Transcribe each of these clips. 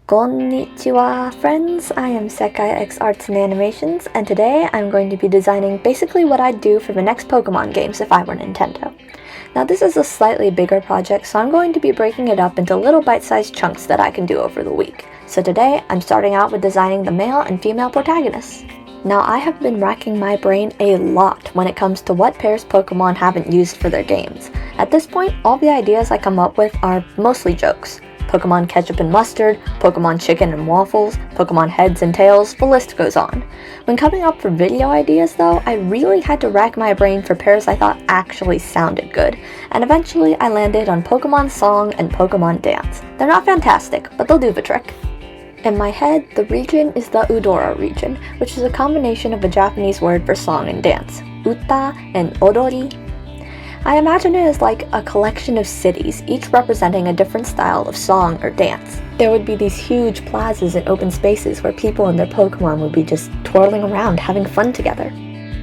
Konnichiwa, friends! I am Sekai X Arts and Animations, and today I'm going to be designing basically what I'd do for the next Pokemon games if I were Nintendo. Now this is a slightly bigger project, so I'm going to be breaking it up into little bite-sized chunks that I can do over the week. So today, I'm starting out with designing the male and female protagonists. Now I have been racking my brain a lot when it comes to what pairs Pokemon haven't used for their games. At this point, all the ideas I come up with are mostly jokes. Pokemon ketchup and mustard, Pokemon chicken and waffles, Pokemon heads and tails, the list goes on. When coming up for video ideas though, I really had to rack my brain for pairs I thought actually sounded good, and eventually I landed on Pokemon Song and Pokemon Dance. They're not fantastic, but they'll do the trick. In my head, the region is the Udora region, which is a combination of a Japanese word for song and dance, uta and odori. I imagine it as like a collection of cities, each representing a different style of song or dance. There would be these huge plazas and open spaces where people and their Pokemon would be just twirling around, having fun together.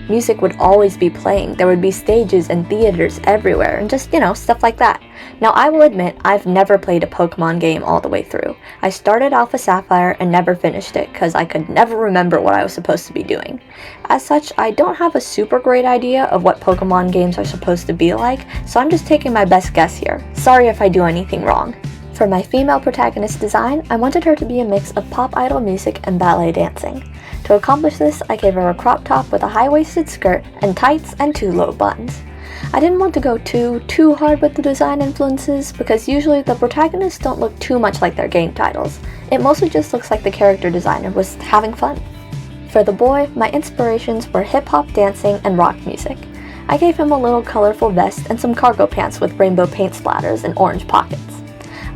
Music would always be playing, there would be stages and theaters everywhere, and just, stuff like that. Now I will admit, I've never played a Pokemon game all the way through. I started Alpha Sapphire and never finished it, because I could never remember what I was supposed to be doing. As such, I don't have a super great idea of what Pokemon games are supposed to be like, so I'm just taking my best guess here. Sorry if I do anything wrong. For my female protagonist design, I wanted her to be a mix of pop idol music and ballet dancing. To accomplish this, I gave her a crop top with a high-waisted skirt and tights and 2 low buttons. I didn't want to go too hard with the design influences because usually the protagonists don't look too much like their game titles. It mostly just looks like the character designer was having fun. For the boy, my inspirations were hip-hop dancing and rock music. I gave him a little colorful vest and some cargo pants with rainbow paint splatters and orange pockets.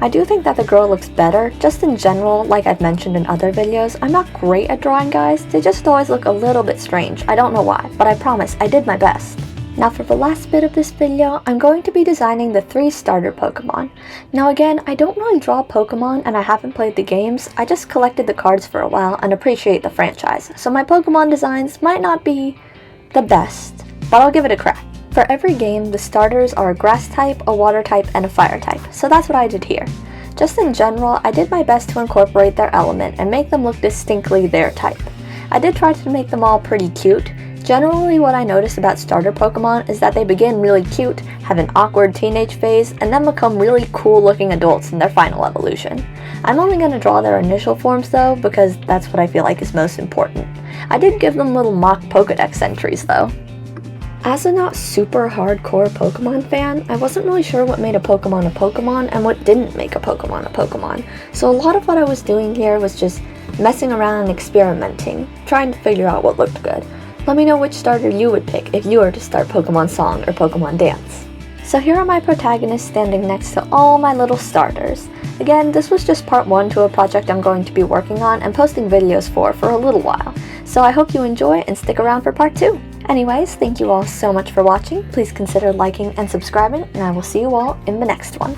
I do think that the girl looks better, just in general, like I've mentioned in other videos. I'm not great at drawing guys, they just always look a little bit strange. I don't know why, but I promise I did my best. Now for the last bit of this video, I'm going to be designing the 3 starter Pokemon. Now again, I don't really draw Pokemon and I haven't played the games, I just collected the cards for a while and appreciate the franchise, so my Pokemon designs might not be the best, but I'll give it a crack. For every game, the starters are a grass type, a water type, and a fire type, so that's what I did here. Just in general, I did my best to incorporate their element and make them look distinctly their type. I did try to make them all pretty cute. Generally, what I noticed about starter Pokemon is that they begin really cute, have an awkward teenage phase, and then become really cool looking adults in their final evolution. I'm only going to draw their initial forms though, because that's what I feel like is most important. I did give them little mock Pokedex entries though. As a not super hardcore Pokemon fan, I wasn't really sure what made a Pokemon and what didn't make a Pokemon. So a lot of what I was doing here was just messing around and experimenting, trying to figure out what looked good. Let me know which starter you would pick if you were to start Pokemon Song or Pokemon Dance. So here are my protagonists standing next to all my little starters. Again, this was just part 1 to a project I'm going to be working on and posting videos for a little while. So I hope you enjoy and stick around for part 2. Anyways, thank you all so much for watching. Please consider liking and subscribing, and I will see you all in the next one.